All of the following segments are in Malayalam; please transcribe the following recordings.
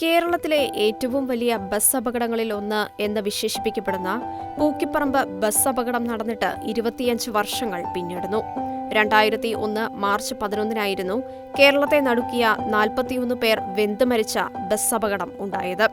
കേരളത്തിലെ ഏറ്റവും വലിയ ബസ് അപകടങ്ങളിൽ ഒന്ന് എന്ന് വിശേഷിപ്പിക്കപ്പെടുന്ന പൂക്കിപ്പറമ്പ് ബസ് അപകടം നടന്നിട്ട് 25 വർഷങ്ങൾ പിന്നിടുന്നു. 2001 മാർച്ച് 11-നായിരുന്നു കേരളത്തെ നടുക്കിയ 41 പേർ വെന്തു മരിച്ച ബസ് അപകടം ഉണ്ടായത്.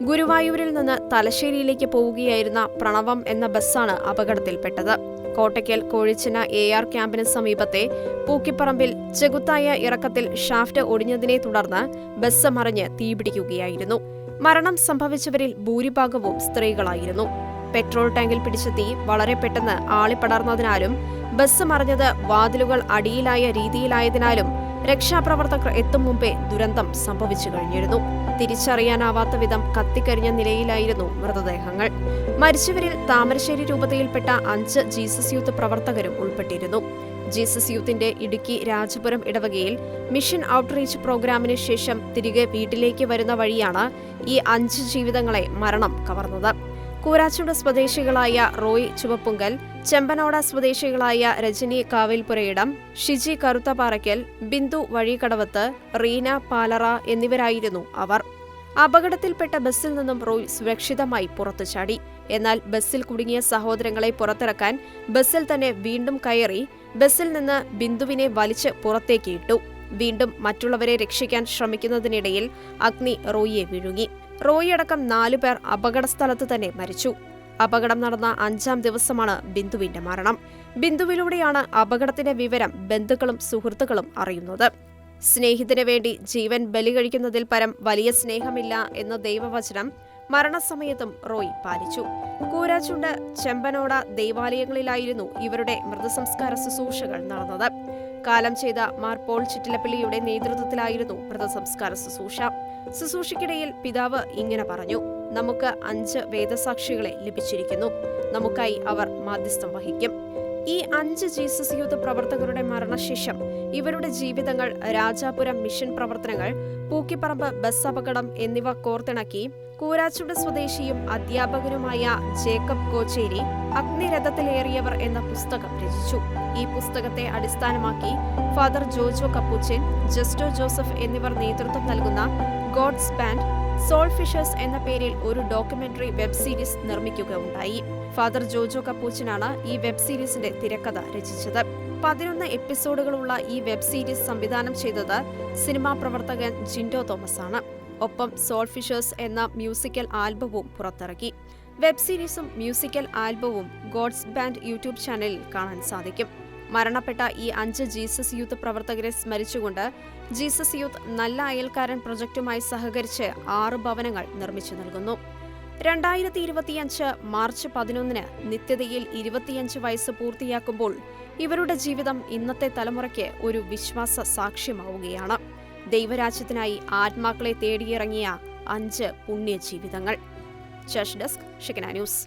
ഗുരുവായൂരിൽ നിന്ന് തലശ്ശേരിയിലേക്ക് പോവുകയായിരുന്ന പ്രണവം എന്ന ബസ്സാണ് അപകടത്തിൽപ്പെട്ടത്. കോട്ടയ്ക്കൽ കോഴിച്ചന AR ക്യാമ്പിന് സമീപത്തെ പൂക്കിപ്പറമ്പിൽ ചെകുത്തായ ഇറക്കത്തിൽ ഷാഫ്റ്റ് ഒടിഞ്ഞതിനെ തുടർന്ന് ബസ് മറിഞ്ഞ് തീപിടിക്കുകയായിരുന്നു. മരണം സംഭവിച്ചവരിൽ ഭൂരിഭാഗവും സ്ത്രീകളായിരുന്നു. പെട്രോൾ ടാങ്കിൽ പിടിച്ച തീ വളരെ പെട്ടെന്ന് ആളിപ്പടർന്നതിനാലും ബസ് മറിഞ്ഞത് വാതിലുകൾ അടിയിലായ രീതിയിലായതിനാലും രക്ഷാപ്രവർത്തകർ എത്തും മുമ്പേ ദുരന്തം സംഭവിച്ചു കഴിഞ്ഞിരുന്നു. തിരിച്ചറിയാനാവാത്ത വിധം കത്തിക്കരിഞ്ഞ നിലയിലായിരുന്നു മൃതദേഹങ്ങൾ. മരിച്ചവരിൽ താമരശ്ശേരി രൂപതയിൽപ്പെട്ട 5 ജീസസ് യൂത്ത് പ്രവർത്തകരും ഉൾപ്പെട്ടിരുന്നു. ജീസസ് യൂത്തിന്റെ ഇടുക്കി രാജപുരം ഇടവകയിൽ മിഷൻ ഔട്ട്റീച്ച് പ്രോഗ്രാമിന് ശേഷം തിരികെ വീട്ടിലേക്ക് വരുന്ന വഴിയാണ് ഈ 5 ജീവിതങ്ങളെ മരണം കവർന്നത്. കൂരാച്ചുണ്ട് സ്വദേശികളായ റോയ് ചുവപ്പുങ്കൽ, ചെമ്പനോട സ്വദേശികളായ രജനി കാവിൽപുരയിടം, ഷിജി കറുത്തപാറയ്ക്കൽ, ബിന്ദു വഴികടവത്ത്, റീന പാലറ എന്നിവരായിരുന്നു അവർ. അപകടത്തിൽപ്പെട്ട ബസ്സിൽ നിന്നും റോയ് സുരക്ഷിതമായി പുറത്തു ചാടി. എന്നാൽ ബസ്സിൽ കുടുങ്ങിയ സഹോദരങ്ങളെ പുറത്തിറക്കാൻ ബസ്സിൽ തന്നെ വീണ്ടും കയറി ബസ്സിൽ നിന്ന് ബിന്ദുവിനെ വലിച്ച് പുറത്തേക്ക് ഇട്ടു. വീണ്ടും മറ്റുള്ളവരെ രക്ഷിക്കാൻ ശ്രമിക്കുന്നതിനിടയിൽ അഗ്നി റോയിയെ വിഴുങ്ങി. റോയി അടക്കം 4 പേർ അപകടസ്ഥലത്ത് തന്നെ മരിച്ചു. അപകടം നടന്ന 5-ാം ദിവസമാണ് ബിന്ദുവിന്റെ മരണം. ബിന്ദുവിലൂടെയാണ് അപകടത്തിന്റെ വിവരം ബന്ധുക്കളും സുഹൃത്തുക്കളും അറിയുന്നത്. സ്നേഹിതന് വേണ്ടി ജീവൻ ബലി കഴിക്കുന്നതിൽ പരം വലിയ സ്നേഹമില്ല എന്ന ദൈവവചനം മരണസമയത്തും റോയ് പാലിച്ചു. കൂരാച്ചുണ്ട്, ചെമ്പനോട ദേവാലയങ്ങളിലായിരുന്നു ഇവരുടെ മൃതസംസ്കാര ശുശ്രൂഷകൾ നടന്നത്. കാലം ചെയ്ത മാർ പോൾ ചിറ്റിലപ്പള്ളിയുടെ നേതൃത്വത്തിലായിരുന്നു മൃതസംസ്കാര ശുശ്രൂഷയ്ക്കിടയിൽ പിതാവ് ഇങ്ങനെ പറഞ്ഞു: നമുക്ക് 5 വേദസാക്ഷികളെ ലഭിച്ചിരിക്കുന്നു. നമുക്കായി അവർ മാധ്യസ്ഥം വഹിക്കും. ഈ 5 ജീസസ് യൂത്ത് പ്രവർത്തകരുടെ മരണശേഷം ഇവരുടെ ജീവിതങ്ങൾ, രാജാപുരം മിഷൻ പ്രവർത്തനങ്ങൾ, പൂക്കിപ്പറമ്പ് ബസ് അപകടം എന്നിവ കോർത്തിണക്കി കൂരാച്ചുണ്ട് സ്വദേശിയും അധ്യാപകനുമായ ജേക്കബ് കോച്ചേരി അഗ്നിരഥത്തിലേറിയവർ എന്ന പുസ്തകം രചിച്ചു. ഈ പുസ്തകത്തെ അടിസ്ഥാനമാക്കി father Jojo Capuchin, Justo Joseph എന്നിവർ നേതൃത്വം നൽകുന്ന ഗോഡ്സ് ബാൻഡ് സോൾ ഫിഷേഴ്സ് എന്ന പേരിൽ ഒരു ഡോക്യുമെന്ററി വെബ് സീരീസ് നിർമ്മിക്കുകയുണ്ടായി. ഫാദർ ജോജോ കപ്പൂച്ചിനാണ് ഈ വെബ് സീരീസിന്റെ തിരക്കഥ രചിച്ചത്. 11 എപ്പിസോഡുകളുള്ള ഈ വെബ് സീരീസ് സംവിധാനം ചെയ്തത് സിനിമാ പ്രവർത്തകൻ ജിൻഡോ തോമസ് ആണ്. ഒപ്പം സോൾ ഫിഷേഴ്സ് എന്ന മ്യൂസിക്കൽ ആൽബവും പുറത്തിറക്കി. വെബ് സീരീസും മ്യൂസിക്കൽ ആൽബവും ഗോഡ്സ് ബാൻഡ് യൂട്യൂബ് ചാനലിൽ കാണാൻ സാധിക്കും. മരണപ്പെട്ട ഈ 5 ജീസസ് യൂത്ത് പ്രവർത്തകരെ സ്മരിച്ചുകൊണ്ട് ജീസസ് യൂത്ത് നല്ല അയൽക്കാരൻ പ്രൊജക്ടുമായി സഹകരിച്ച് 6 ഭവനങ്ങൾ നിർമ്മിച്ചു നൽകുന്നു. 2025 മാർച്ച് 11-ന് നിത്യതയിൽ 25 വയസ്സ് പൂർത്തിയാക്കുമ്പോൾ ഇവരുടെ ജീവിതം ഇന്നത്തെ തലമുറയ്ക്ക് ഒരു വിശ്വാസ സാക്ഷ്യമാവുകയാണ്. ദൈവരാജ്യത്തിനായി ആത്മാക്കളെ തേടിയിറങ്ങിയ 5 പുണ്യജീവിതങ്ങൾ. Church desk, ഷെക്കന news.